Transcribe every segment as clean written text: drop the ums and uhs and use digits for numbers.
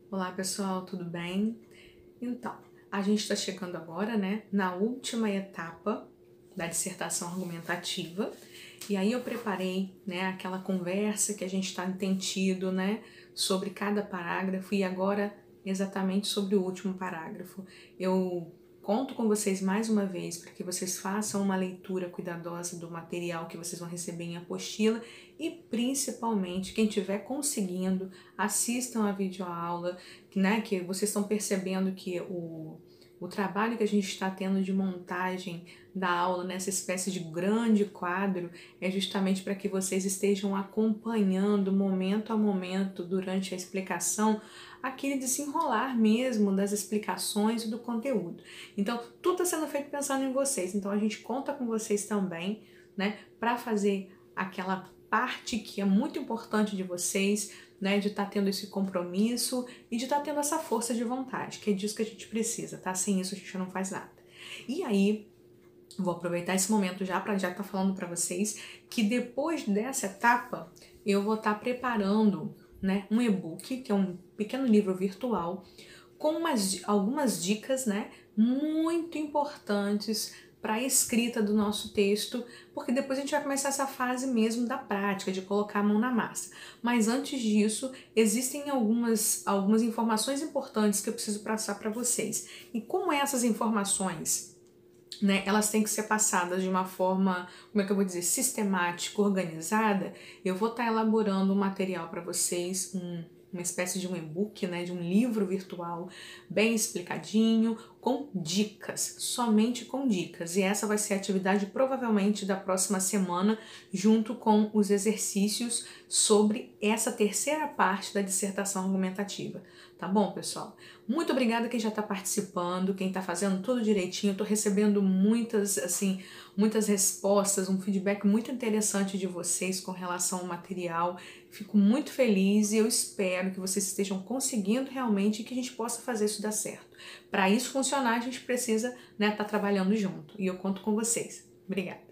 Olá pessoal, tudo bem? Então, a gente está chegando agora, né, na última etapa da dissertação argumentativa, e aí eu preparei, né, aquela conversa que a gente tem tido, né, sobre cada parágrafo e agora exatamente sobre o último parágrafo. Eu conto com vocês mais uma vez para que vocês façam uma leitura cuidadosa do material que vocês vão receber em apostila e principalmente quem estiver conseguindo, assistam a videoaula, né, que vocês estão percebendo que o trabalho que a gente está tendo de montagem da aula nessa espécie de grande quadro é justamente para que vocês estejam acompanhando momento a momento durante a explicação aquele desenrolar mesmo das explicações e do conteúdo. Então, tudo está sendo feito pensando em vocês. Então, a gente conta com vocês também, né, para fazer aquela parte que é muito importante de vocês, né, de estar tendo esse compromisso e de estar tendo essa força de vontade, que é disso que a gente precisa, tá? Sem isso a gente não faz nada. E aí, vou aproveitar esse momento já estar falando para vocês que depois dessa etapa eu vou estar preparando, né, um e-book, que é um pequeno livro virtual, com algumas dicas, né, muito importantes para a escrita do nosso texto, porque depois a gente vai começar essa fase mesmo da prática, de colocar a mão na massa. Mas antes disso, existem algumas informações importantes que eu preciso passar para vocês. E como essas informações, né, elas têm que ser passadas de uma forma, como é que eu vou dizer, sistemática, organizada, eu vou estar elaborando um material para vocês, uma espécie de um e-book, né, de um livro virtual bem explicadinho, com dicas, somente com dicas. E essa vai ser a atividade provavelmente da próxima semana, junto com os exercícios sobre essa terceira parte da dissertação argumentativa. Tá bom, pessoal? Muito obrigada quem já está participando, quem está fazendo tudo direitinho. Estou recebendo muitas respostas, um feedback muito interessante de vocês com relação ao material. Fico muito feliz e eu espero que vocês estejam conseguindo realmente e que a gente possa fazer isso dar certo. Para isso funcionar, a gente precisa, né, estar trabalhando junto. E eu conto com vocês. Obrigada.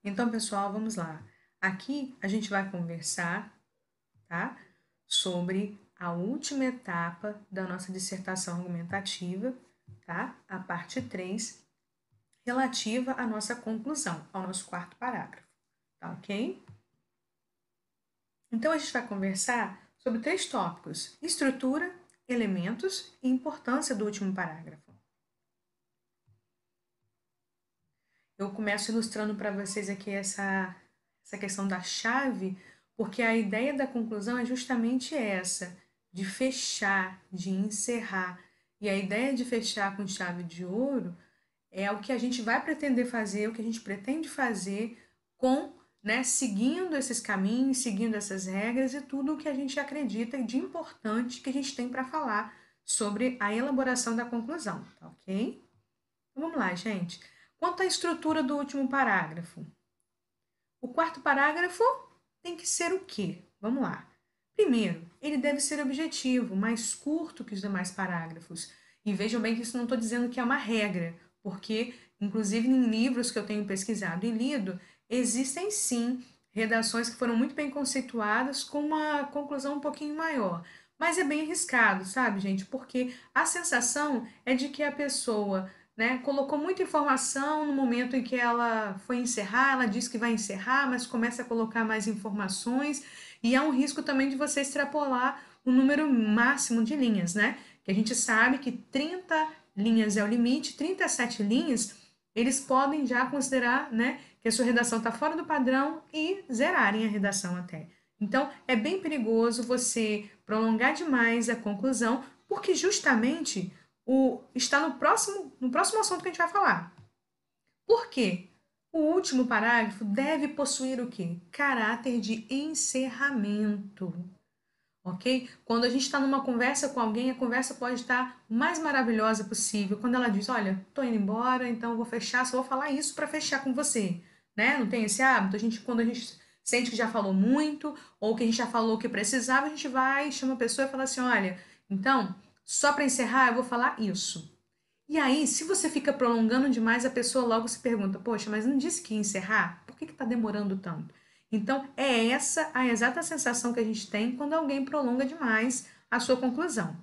Então, pessoal, vamos lá. Aqui a gente vai conversar, tá, sobre a última etapa da nossa dissertação argumentativa, tá? A parte 3, relativa à nossa conclusão, ao nosso quarto parágrafo, tá ok? Então, a gente vai conversar sobre 3 tópicos: estrutura, elementos e importância do último parágrafo. Eu começo ilustrando para vocês aqui essa questão da chave, porque a ideia da conclusão é justamente essa, de fechar, de encerrar. E a ideia de fechar com chave de ouro é o que a gente vai pretender fazer, o que a gente pretende fazer com, né, seguindo esses caminhos, seguindo essas regras e tudo o que a gente acredita de importante que a gente tem para falar sobre a elaboração da conclusão, tá ok? Então, vamos lá, gente. Quanto à estrutura do último parágrafo, o quarto parágrafo tem que ser o quê? Vamos lá. Primeiro, ele deve ser objetivo, mais curto que os demais parágrafos. E vejam bem que isso não estou dizendo que é uma regra, porque, inclusive, em livros que eu tenho pesquisado e lido, existem sim redações que foram muito bem conceituadas com uma conclusão um pouquinho maior. Mas é bem arriscado, sabe, gente? Porque a sensação é de que a pessoa, né, colocou muita informação no momento em que ela foi encerrar, ela disse que vai encerrar, mas começa a colocar mais informações, e há um risco também de você extrapolar o número máximo de linhas, né? Que a gente sabe que 30 linhas é o limite, 37 linhas, eles podem já considerar, né, que a sua redação está fora do padrão e zerarem a redação até. Então, é bem perigoso você prolongar demais a conclusão, porque justamente está no próximo assunto que a gente vai falar. Por quê? O último parágrafo deve possuir o quê? Caráter de encerramento. Ok? Quando a gente está numa conversa com alguém, a conversa pode estar mais maravilhosa possível. Quando ela diz, olha, tô indo embora, então eu vou fechar, só vou falar isso para fechar com você. Né? Não tem esse hábito? Quando a gente sente que já falou muito, ou que a gente já falou o que precisava, a gente vai, chama a pessoa e fala assim, olha, então, Só para encerrar, eu vou falar isso. E aí, se você fica prolongando demais, a pessoa logo se pergunta: poxa, mas não disse que ia encerrar? Por que está demorando tanto? Então, é essa a exata sensação que a gente tem quando alguém prolonga demais a sua conclusão.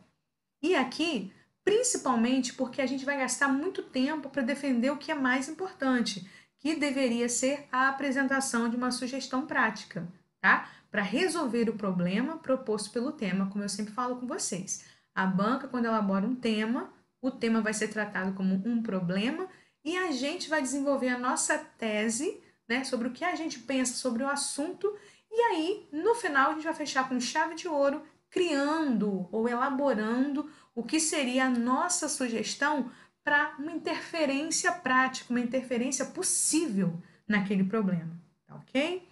E aqui, principalmente porque a gente vai gastar muito tempo para defender o que é mais importante, que deveria ser a apresentação de uma sugestão prática, tá? Para resolver o problema proposto pelo tema, como eu sempre falo com vocês. A banca, quando elabora um tema, o tema vai ser tratado como um problema e a gente vai desenvolver a nossa tese, né, sobre o que a gente pensa sobre o assunto, e aí, no final, a gente vai fechar com chave de ouro, criando ou elaborando o que seria a nossa sugestão para uma interferência prática, uma interferência possível naquele problema, tá ok?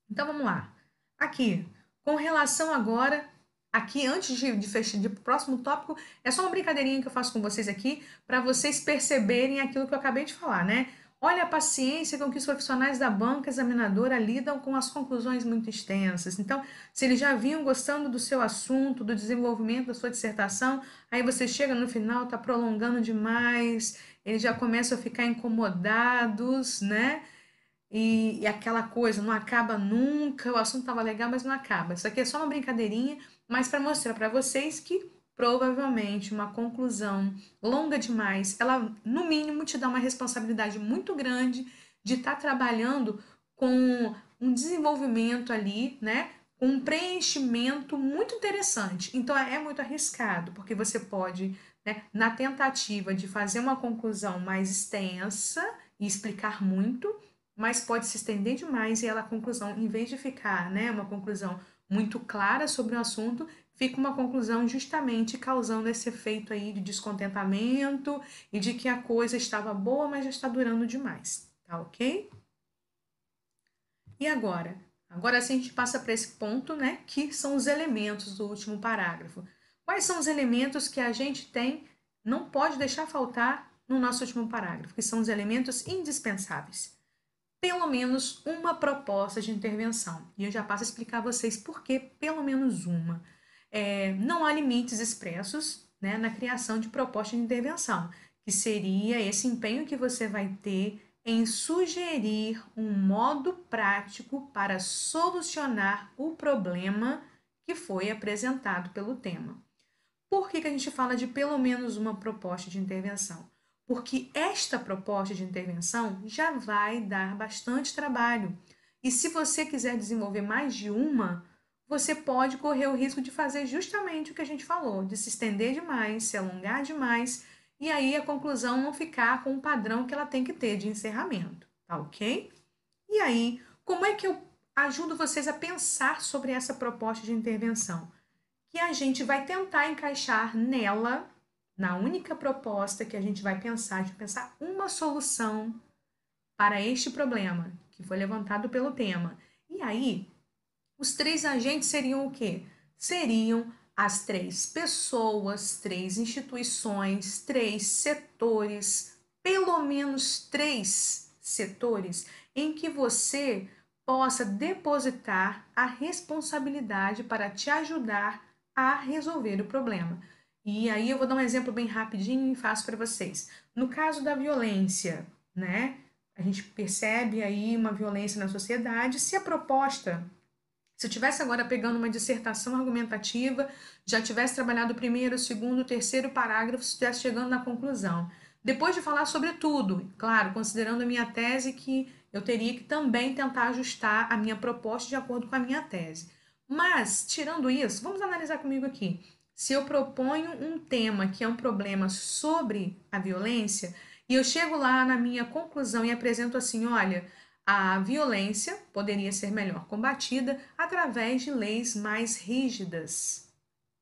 Então vamos lá. Aqui, com relação agora, aqui antes de fechar de próximo tópico, é só uma brincadeirinha que eu faço com vocês aqui para vocês perceberem aquilo que eu acabei de falar, né? Olha a paciência com que os profissionais da banca examinadora lidam com as conclusões muito extensas. Então, se eles já vinham gostando do seu assunto, do desenvolvimento da sua dissertação, aí você chega no final, está prolongando demais, eles já começam a ficar incomodados, né? E aquela coisa não acaba nunca, o assunto estava legal, mas não acaba. Isso aqui é só uma brincadeirinha, mas para mostrar para vocês que provavelmente uma conclusão longa demais, ela no mínimo te dá uma responsabilidade muito grande de estar trabalhando com um desenvolvimento ali, né? Um preenchimento muito interessante. Então é muito arriscado, porque você pode, né, na tentativa de fazer uma conclusão mais extensa e explicar muito, mas pode se estender demais e ela, a conclusão, em vez de ficar, né, uma conclusão muito clara sobre o assunto, fica uma conclusão justamente causando esse efeito aí de descontentamento e de que a coisa estava boa, mas já está durando demais, tá ok? E agora? Agora sim a gente passa para esse ponto, né, que são os elementos do último parágrafo. Quais são os elementos que a gente tem, não pode deixar faltar no nosso último parágrafo, que são os elementos indispensáveis? Pelo menos uma proposta de intervenção. E eu já passo a explicar a vocês por que pelo menos uma. Não há limites expressos, né, na criação de proposta de intervenção, que seria esse empenho que você vai ter em sugerir um modo prático para solucionar o problema que foi apresentado pelo tema. Por que a gente fala de pelo menos uma proposta de intervenção? Porque esta proposta de intervenção já vai dar bastante trabalho. E se você quiser desenvolver mais de uma, você pode correr o risco de fazer justamente o que a gente falou, de se estender demais, se alongar demais, e aí a conclusão não ficar com o padrão que ela tem que ter de encerramento, tá ok? E aí, como é que eu ajudo vocês a pensar sobre essa proposta de intervenção? Que a gente vai tentar encaixar nela, na única proposta que a gente vai pensar, de pensar uma solução para este problema que foi levantado pelo tema. E aí, os três agentes seriam o quê? Seriam as três pessoas, três instituições, três setores, pelo menos três setores em que você possa depositar a responsabilidade para te ajudar a resolver o problema. E aí eu vou dar um exemplo bem rapidinho e faço para vocês. No caso da violência, né? A gente percebe aí uma violência na sociedade. Se eu estivesse agora pegando uma dissertação argumentativa, já tivesse trabalhado o primeiro, o segundo, o terceiro parágrafo, estivesse chegando na conclusão. Depois de falar sobre tudo, claro, considerando a minha tese, que eu teria que também tentar ajustar a minha proposta de acordo com a minha tese. Mas, tirando isso, vamos analisar comigo aqui. Se eu proponho um tema que é um problema sobre a violência, e eu chego lá na minha conclusão e apresento assim, olha, a violência poderia ser melhor combatida através de leis mais rígidas,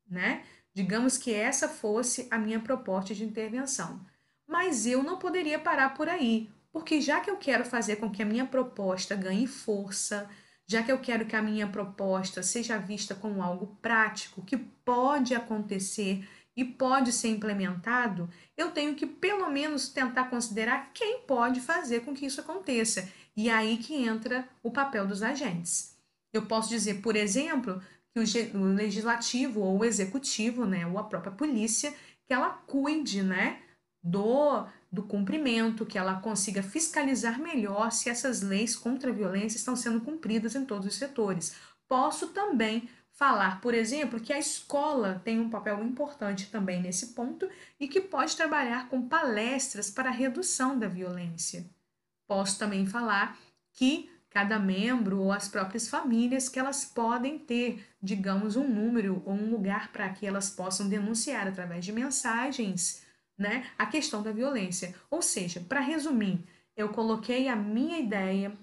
né? Digamos que essa fosse a minha proposta de intervenção. Mas eu não poderia parar por aí, porque já que eu quero fazer com que a minha proposta ganhe força, já que eu quero que a minha proposta seja vista como algo prático, que pode acontecer e pode ser implementado, eu tenho que pelo menos tentar considerar quem pode fazer com que isso aconteça. E é aí que entra o papel dos agentes. Eu posso dizer, por exemplo, que o legislativo ou o executivo, né, ou a própria polícia, que ela cuide, né, do cumprimento, que ela consiga fiscalizar melhor se essas leis contra a violência estão sendo cumpridas em todos os setores. Posso também falar, por exemplo, que a escola tem um papel importante também nesse ponto e que pode trabalhar com palestras para a redução da violência. Posso também falar que cada membro ou as próprias famílias que elas podem ter, digamos, um número ou um lugar para que elas possam denunciar através de mensagens, né, a questão da violência. Ou seja, para resumir, eu coloquei a minha ideia,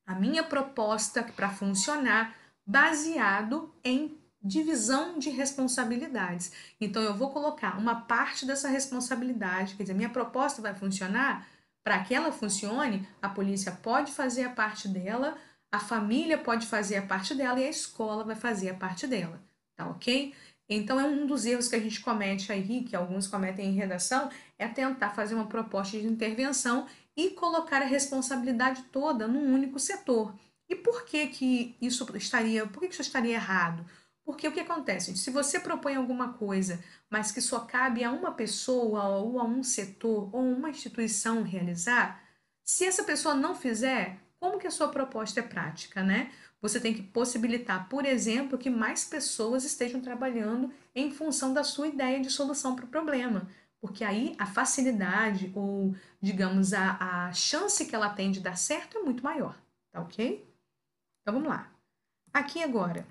a minha proposta para funcionar baseado em divisão de responsabilidades. Então eu vou colocar uma parte dessa responsabilidade, quer dizer, minha proposta vai funcionar. Para que ela funcione, a polícia pode fazer a parte dela, a família pode fazer a parte dela e a escola vai fazer a parte dela, tá ok? Então é um dos erros que a gente comete aí, que alguns cometem em redação, é tentar fazer uma proposta de intervenção e colocar a responsabilidade toda num único setor. E por que isso estaria errado? Porque o que acontece? Se você propõe alguma coisa, mas que só cabe a uma pessoa ou a um setor ou uma instituição realizar, se essa pessoa não fizer, como que a sua proposta é prática, né? Você tem que possibilitar, por exemplo, que mais pessoas estejam trabalhando em função da sua ideia de solução para o problema. Porque aí a facilidade ou, digamos, a chance que ela tem de dar certo é muito maior, tá ok? Então vamos lá. Aqui agora.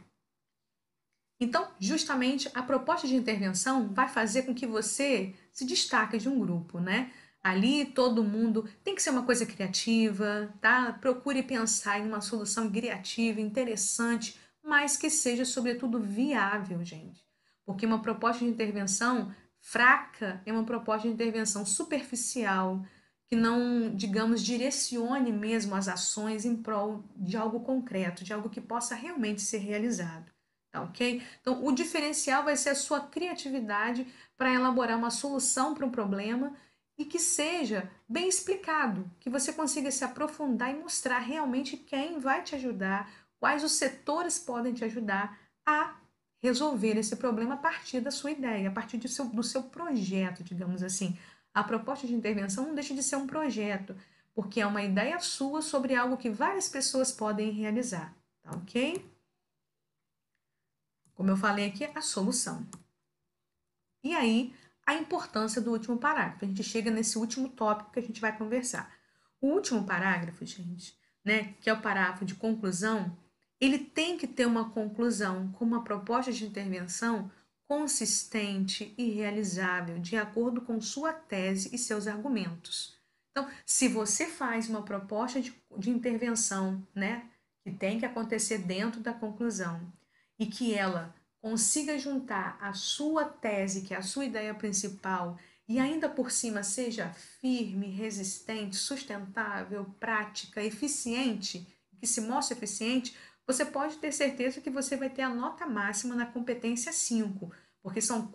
Então, justamente a proposta de intervenção vai fazer com que você se destaque de um grupo, né? Ali todo mundo tem que ser uma coisa criativa, tá? Procure pensar em uma solução criativa, interessante, mas que seja, sobretudo, viável, gente. Porque uma proposta de intervenção fraca é uma proposta de intervenção superficial, que não, digamos, direcione mesmo as ações em prol de algo concreto, de algo que possa realmente ser realizado. Tá ok? Então, o diferencial vai ser a sua criatividade para elaborar uma solução para um problema e que seja bem explicado, que você consiga se aprofundar e mostrar realmente quem vai te ajudar, quais os setores podem te ajudar a resolver esse problema a partir da sua ideia, a partir do seu projeto, digamos assim. A proposta de intervenção não deixa de ser um projeto, porque é uma ideia sua sobre algo que várias pessoas podem realizar, tá ok? Como eu falei aqui, a solução. E aí, a importância do último parágrafo. A gente chega nesse último tópico que a gente vai conversar. O último parágrafo, gente, né, que é o parágrafo de conclusão, ele tem que ter uma conclusão com uma proposta de intervenção consistente e realizável, de acordo com sua tese e seus argumentos. Então, se você faz uma proposta de intervenção, né, que tem que acontecer dentro da conclusão, e que ela consiga juntar a sua tese, que é a sua ideia principal, e ainda por cima seja firme, resistente, sustentável, prática, eficiente, que se mostre eficiente, você pode ter certeza que você vai ter a nota máxima na competência 5, porque são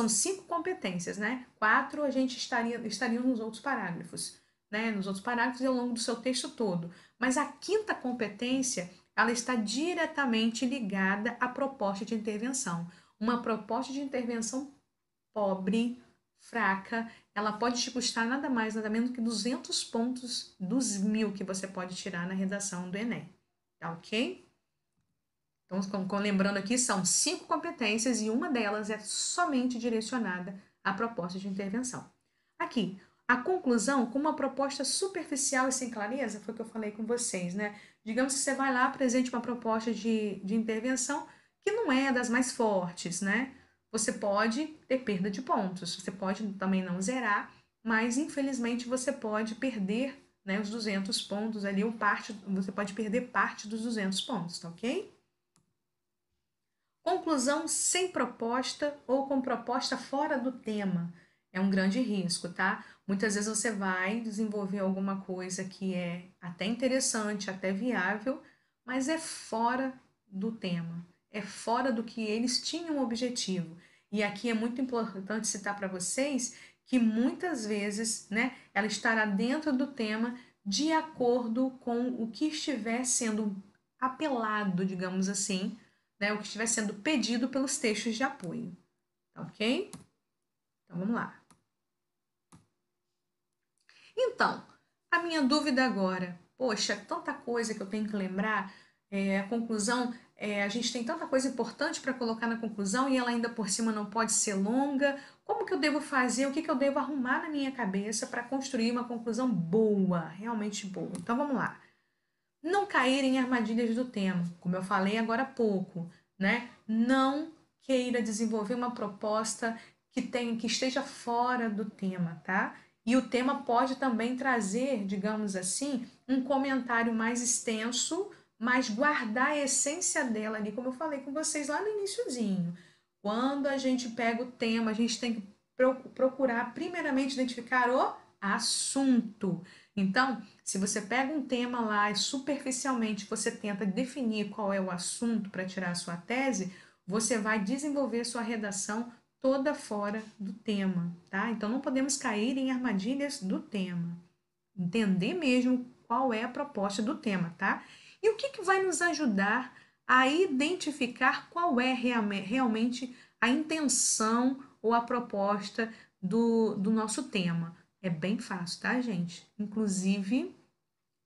5 competências, né? 4 a gente estaria nos outros parágrafos, né? Nos outros parágrafos e ao longo do seu texto todo. Mas a quinta competência ela está diretamente ligada à proposta de intervenção. Uma proposta de intervenção pobre, fraca, ela pode te custar nada mais, nada menos que 200 pontos dos 1000 que você pode tirar na redação do Enem. Tá ok? Então, lembrando aqui, são 5 competências e uma delas é somente direcionada à proposta de intervenção. Aqui, a conclusão com uma proposta superficial e sem clareza, foi o que eu falei com vocês, né? Digamos que você vai lá, apresente uma proposta de intervenção que não é das mais fortes, né? Você pode ter perda de pontos, você pode também não zerar, mas infelizmente você pode perder, né, os 200 pontos ali, você pode perder parte dos 200 pontos, tá ok? Conclusão sem proposta ou com proposta fora do tema é um grande risco, tá? Muitas vezes você vai desenvolver alguma coisa que é até interessante, até viável, mas é fora do tema, é fora do que eles tinham objetivo. E aqui é muito importante citar para vocês que muitas vezes, né, ela estará dentro do tema de acordo com o que estiver sendo apelado, digamos assim, né, o que estiver sendo pedido pelos textos de apoio, tá ok? Então, vamos lá. Então, a minha dúvida agora, poxa, tanta coisa que eu tenho que lembrar, a conclusão, a gente tem tanta coisa importante para colocar na conclusão e ela ainda por cima não pode ser longa. Como que eu devo fazer? O que que eu devo arrumar na minha cabeça para construir uma conclusão boa, realmente boa? Então, vamos lá. Não cair em armadilhas do tema, como eu falei agora há pouco, né? Não queira desenvolver uma proposta que esteja fora do tema, tá? E o tema pode também trazer, digamos assim, um comentário mais extenso, mas guardar a essência dela ali, como eu falei com vocês lá no iniciozinho. Quando a gente pega o tema, a gente tem que procurar primeiramente identificar o assunto. Então, se você pega um tema lá e superficialmente você tenta definir qual é o assunto para tirar a sua tese, você vai desenvolver sua redação toda fora do tema, tá? Então não podemos cair em armadilhas do tema. Entender mesmo qual é a proposta do tema, tá? E o que, que vai nos ajudar a identificar qual é realmente a intenção ou a proposta do nosso tema? É bem fácil, tá, gente? Inclusive,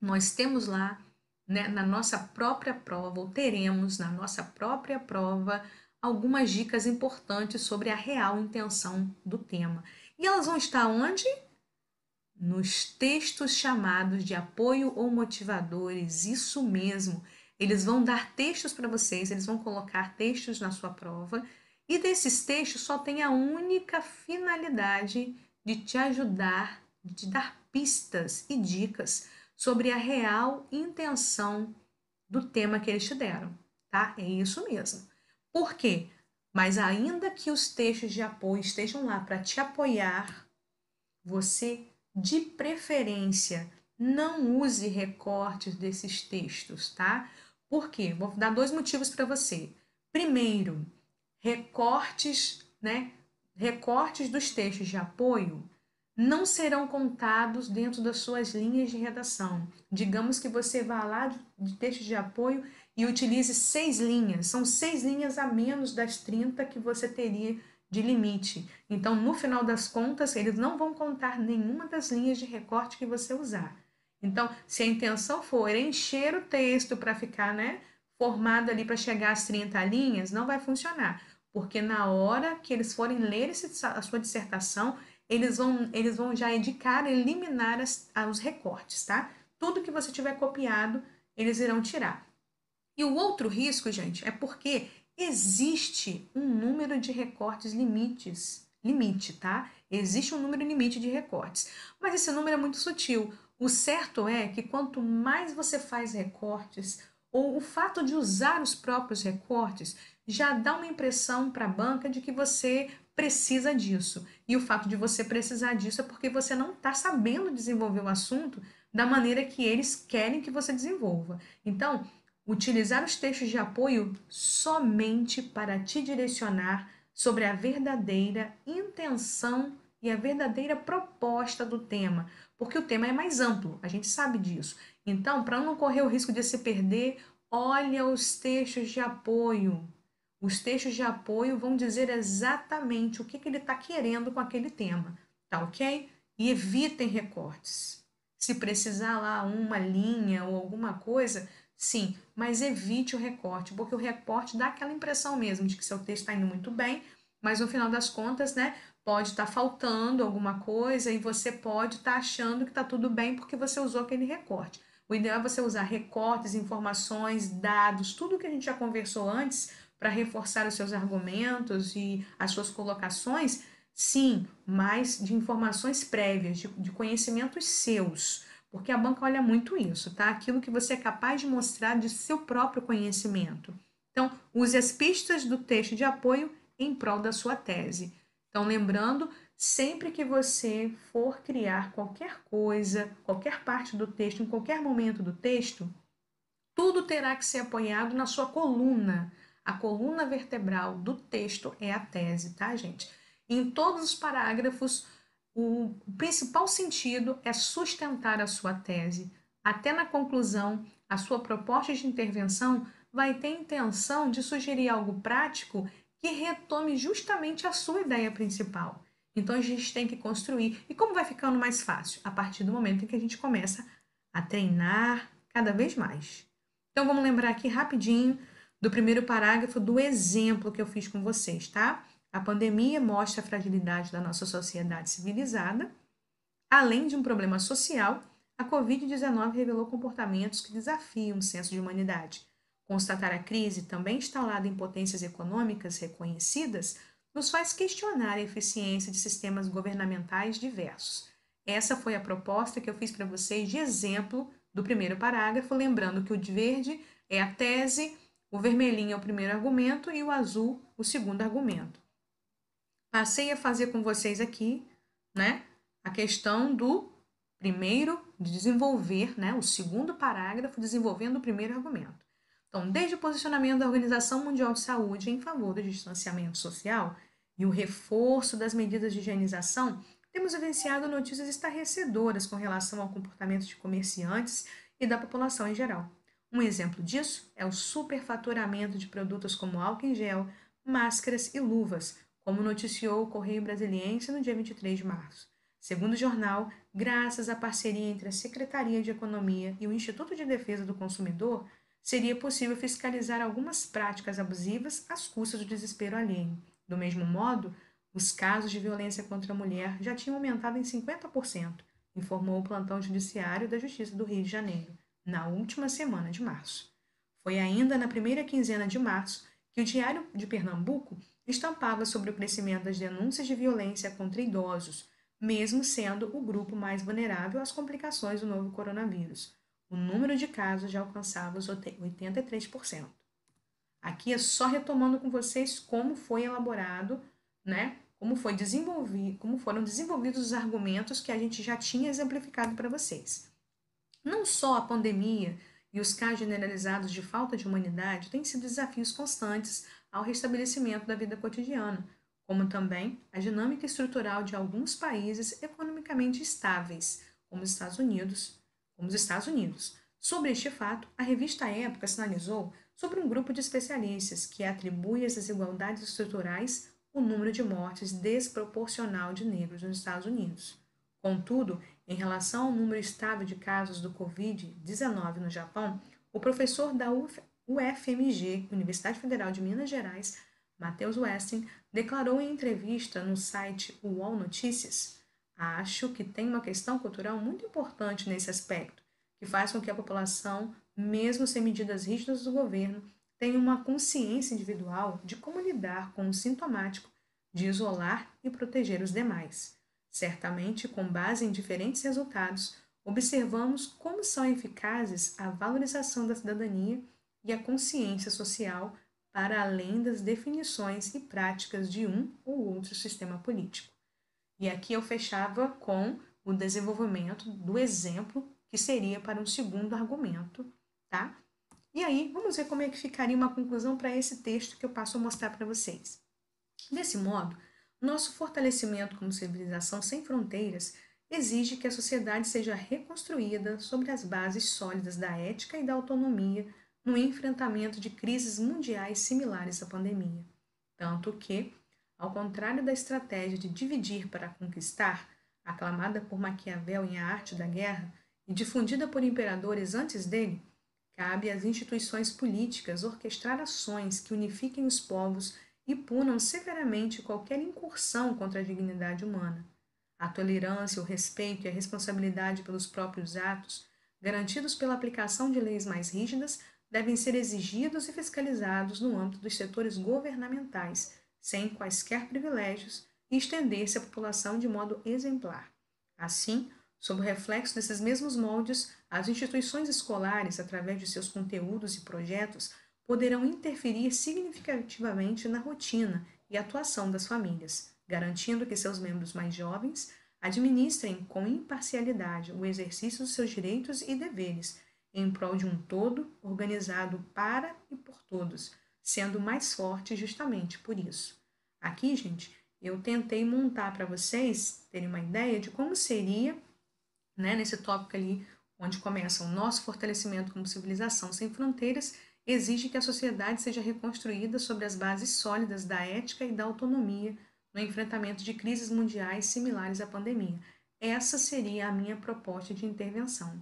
nós temos lá, né, na nossa própria prova, ou teremos na nossa própria prova, algumas dicas importantes sobre a real intenção do tema. E elas vão estar onde? Nos textos chamados de apoio ou motivadores, isso mesmo. Eles vão dar textos para vocês, eles vão colocar textos na sua prova, e desses textos só tem a única finalidade de te ajudar, de te dar pistas e dicas sobre a real intenção do tema que eles te deram, tá? É isso mesmo. Por quê? Mas ainda que os textos de apoio estejam lá para te apoiar, você, de preferência, não use recortes desses textos, tá? Por quê? Vou dar dois motivos para você. Primeiro, recortes, né? Recortes dos textos de apoio não serão contados dentro das suas linhas de redação. Digamos que você vá lá de textos de apoio e utilize 6 linhas. São 6 linhas a menos das 30 que você teria de limite. Então, no final das contas, eles não vão contar nenhuma das linhas de recorte que você usar. Então, se a intenção for encher o texto para ficar, né, formado ali para chegar às 30 linhas, não vai funcionar. Porque na hora que eles forem ler a sua dissertação, eles vão já indicar, eliminar os recortes, tá? Tudo que você tiver copiado, eles irão tirar. E o outro risco, gente, é porque existe um número de recortes limite, tá? Existe um número limite de recortes, mas esse número é muito sutil. O certo é que quanto mais você faz recortes, ou o fato de usar os próprios recortes, já dá uma impressão para a banca de que você precisa disso. E o fato de você precisar disso é porque você não está sabendo desenvolver o assunto da maneira que eles querem que você desenvolva. Então, utilizar os textos de apoio somente para te direcionar sobre a verdadeira intenção e a verdadeira proposta do tema, porque o tema é mais amplo, a gente sabe disso. Então, para não correr o risco de se perder, olha os textos de apoio. Os textos de apoio vão dizer exatamente o que ele está querendo com aquele tema, tá ok? E evitem recortes. Se precisar lá uma linha ou alguma coisa, sim, mas evite o recorte, porque o recorte dá aquela impressão mesmo de que seu texto está indo muito bem, mas no final das contas, né, pode estar faltando alguma coisa e você pode estar achando que está tudo bem porque você usou aquele recorte. O ideal é você usar recortes, informações, dados, tudo que a gente já conversou antes para reforçar os seus argumentos e as suas colocações, sim, mas de informações prévias, de conhecimentos seus, porque a banca olha muito isso, tá? Aquilo que você é capaz de mostrar de seu próprio conhecimento. Então, use as pistas do texto de apoio em prol da sua tese. Então, lembrando, sempre que você for criar qualquer coisa, qualquer parte do texto, em qualquer momento do texto, tudo terá que ser apoiado na sua coluna. A coluna vertebral do texto é a tese, tá, gente? Em todos os parágrafos, o principal sentido é sustentar a sua tese. Até na conclusão, a sua proposta de intervenção vai ter intenção de sugerir algo prático que retome justamente a sua ideia principal. Então a gente tem que construir. E como vai ficando mais fácil? A partir do momento em que a gente começa a treinar cada vez mais. Então vamos lembrar aqui rapidinho do primeiro parágrafo do exemplo que eu fiz com vocês, tá? A pandemia mostra a fragilidade da nossa sociedade civilizada. Além de um problema social, a Covid-19 revelou comportamentos que desafiam o senso de humanidade. Constatar a crise, também instalada em potências econômicas reconhecidas, nos faz questionar a eficiência de sistemas governamentais diversos. Essa foi a proposta que eu fiz para vocês de exemplo do primeiro parágrafo, lembrando que o de verde é a tese, o vermelhinho é o primeiro argumento e o azul o segundo argumento. Passei a fazer com vocês aqui, né, a questão do primeiro de desenvolver, né, o segundo parágrafo desenvolvendo o primeiro argumento. Então, desde o posicionamento da Organização Mundial de Saúde em favor do distanciamento social e o reforço das medidas de higienização, temos vivenciado notícias estarrecedoras com relação ao comportamento de comerciantes e da população em geral. Um exemplo disso é o superfaturamento de produtos como álcool em gel, máscaras e luvas, como noticiou o Correio Brasiliense no dia 23 de março. Segundo o jornal, graças à parceria entre a Secretaria de Economia e o Instituto de Defesa do Consumidor, seria possível fiscalizar algumas práticas abusivas às custas do desespero alheio. Do mesmo modo, os casos de violência contra a mulher já tinham aumentado em 50%, informou o plantão judiciário da Justiça do Rio de Janeiro, na última semana de março. Foi ainda na primeira quinzena de março que o Diário de Pernambuco estampava sobre o crescimento das denúncias de violência contra idosos, mesmo sendo o grupo mais vulnerável às complicações do novo coronavírus. O número de casos já alcançava os 83%. Aqui é só retomando com vocês como foi elaborado, né? Como foram desenvolvidos os argumentos que a gente já tinha exemplificado para vocês. Não só a pandemia e os casos generalizados de falta de humanidade têm sido desafios constantes ao restabelecimento da vida cotidiana, como também a dinâmica estrutural de alguns países economicamente estáveis, como os Estados Unidos. Sobre este fato, a revista Época sinalizou sobre um grupo de especialistas que atribui às desigualdades estruturais o número de mortes desproporcional de negros nos Estados Unidos. Contudo, em relação ao número estável de casos do Covid-19 no Japão, o professor da UFMG, Universidade Federal de Minas Gerais, Matheus Westing, declarou em entrevista no site UOL Notícias: "Acho que tem uma questão cultural muito importante nesse aspecto, que faz com que a população, mesmo sem medidas rígidas do governo, tenha uma consciência individual de como lidar com o sintomático, de isolar e proteger os demais. Certamente, com base em diferentes resultados, observamos como são eficazes a valorização da cidadania e a consciência social para além das definições e práticas de um ou outro sistema político." E aqui eu fechava com o desenvolvimento do exemplo que seria para um segundo argumento, tá? E aí, vamos ver como é que ficaria uma conclusão para esse texto que eu passo a mostrar para vocês. Desse modo, nosso fortalecimento como civilização sem fronteiras exige que a sociedade seja reconstruída sobre as bases sólidas da ética e da autonomia no enfrentamento de crises mundiais similares à pandemia. Tanto que, ao contrário da estratégia de dividir para conquistar, aclamada por Maquiavel em A Arte da Guerra e difundida por imperadores antes dele, cabe às instituições políticas orquestrar ações que unifiquem os povos e punam severamente qualquer incursão contra a dignidade humana. A tolerância, o respeito e a responsabilidade pelos próprios atos, garantidos pela aplicação de leis mais rígidas, devem ser exigidos e fiscalizados no âmbito dos setores governamentais, sem quaisquer privilégios, e estender-se à população de modo exemplar. Assim, sob o reflexo desses mesmos moldes, as instituições escolares, através de seus conteúdos e projetos, poderão interferir significativamente na rotina e atuação das famílias, garantindo que seus membros mais jovens administrem com imparcialidade o exercício dos seus direitos e deveres, em prol de um todo organizado para e por todos, sendo mais forte justamente por isso. Aqui, gente, eu tentei montar para vocês terem uma ideia de como seria, né, nesse tópico ali, onde começa o nosso fortalecimento como civilização sem fronteiras, exige que a sociedade seja reconstruída sobre as bases sólidas da ética e da autonomia no enfrentamento de crises mundiais similares à pandemia. Essa seria a minha proposta de intervenção.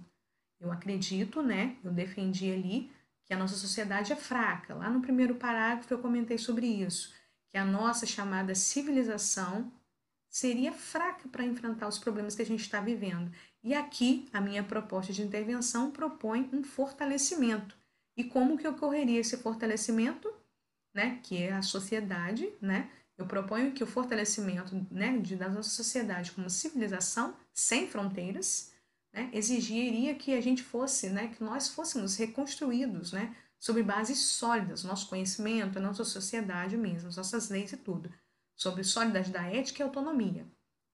Eu acredito, né? Eu defendi ali que a nossa sociedade é fraca. Lá no primeiro parágrafo eu comentei sobre isso, que a nossa chamada civilização seria fraca para enfrentar os problemas que a gente está vivendo. E aqui a minha proposta de intervenção propõe um fortalecimento. E como que ocorreria esse fortalecimento? Né, que é a sociedade, né? Eu proponho que o fortalecimento, né, da nossa sociedade como civilização sem fronteiras, né, exigiria que a gente fosse, né, que nós fôssemos reconstruídos, né, sobre bases sólidas, nosso conhecimento, a nossa sociedade mesmo, as nossas leis e tudo, sobre sólidade da ética e autonomia,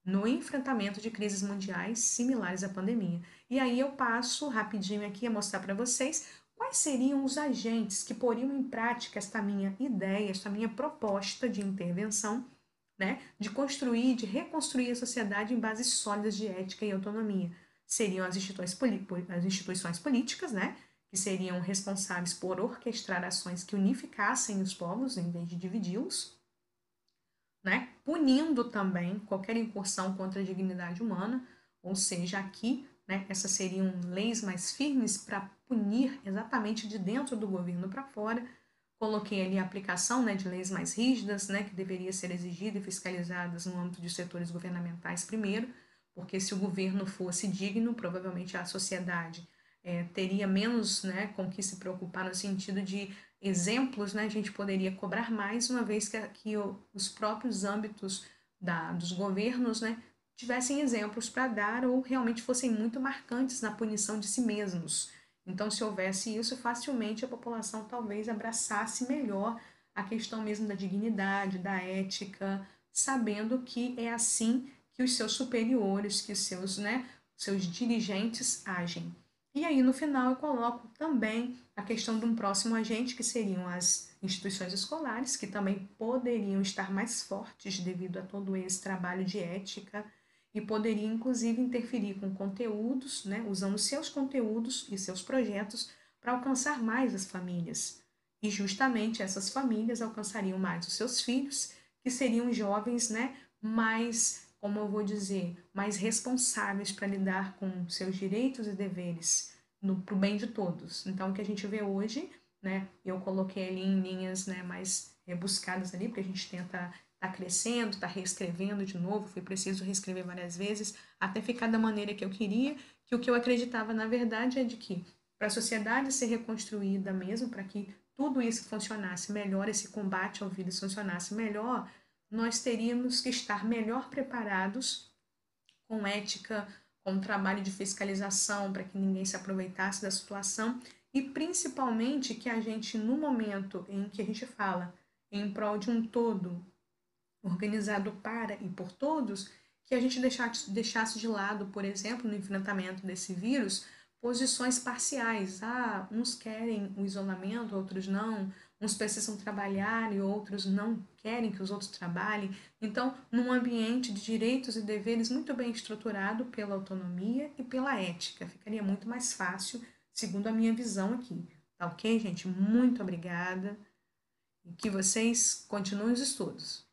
no enfrentamento de crises mundiais similares à pandemia. E aí eu passo rapidinho aqui a mostrar para vocês quais seriam os agentes que poriam em prática esta minha ideia, esta minha proposta de intervenção, né, de construir, de reconstruir a sociedade em bases sólidas de ética e autonomia. Seriam as instituições políticas, né, que seriam responsáveis por orquestrar ações que unificassem os povos em vez de dividi-los, né, punindo também qualquer incursão contra a dignidade humana, ou seja, aqui, né, essas seriam leis mais firmes para punir exatamente de dentro do governo para fora. Coloquei ali a aplicação, né, de leis mais rígidas, né, que deveria ser exigida e fiscalizadas no âmbito de setores governamentais primeiro, porque se o governo fosse digno, provavelmente a sociedade teria menos, né, com que se preocupar no sentido de exemplos, né, a gente poderia cobrar mais, uma vez que os próprios âmbitos dos governos, né, tivessem exemplos para dar ou realmente fossem muito marcantes na punição de si mesmos. Então, se houvesse isso, facilmente a população talvez abraçasse melhor a questão mesmo da dignidade, da ética, sabendo que é assim que os seus superiores, que os seus, né, seus dirigentes agem. E aí, no final, eu coloco também a questão de um próximo agente, que seriam as instituições escolares, que também poderiam estar mais fortes devido a todo esse trabalho de ética e poderiam, inclusive, interferir com conteúdos, né, usando seus conteúdos e seus projetos para alcançar mais as famílias. E justamente essas famílias alcançariam mais os seus filhos, que seriam jovens, né, mais, como eu vou dizer, mais responsáveis para lidar com seus direitos e deveres para o bem de todos. Então, o que a gente vê hoje, né, eu coloquei ali em linhas, né, mais rebuscadas ali, porque a gente tenta tá crescendo, tá reescrevendo de novo, foi preciso reescrever várias vezes, até ficar da maneira que eu queria, que o que eu acreditava na verdade é de que para a sociedade ser reconstruída mesmo, para que tudo isso funcionasse melhor, esse combate ao vírus funcionasse melhor, nós teríamos que estar melhor preparados com ética, com trabalho de fiscalização para que ninguém se aproveitasse da situação e principalmente que a gente, no momento em que a gente fala em prol de um todo organizado para e por todos, que a gente deixasse de lado, por exemplo, no enfrentamento desse vírus, posições parciais. Ah, uns querem o isolamento, outros não. Uns precisam trabalhar e outros não querem que os outros trabalhem. Então, num ambiente de direitos e deveres muito bem estruturado pela autonomia e pela ética, ficaria muito mais fácil, segundo a minha visão aqui. Tá ok, gente? Muito obrigada e que vocês continuem os estudos.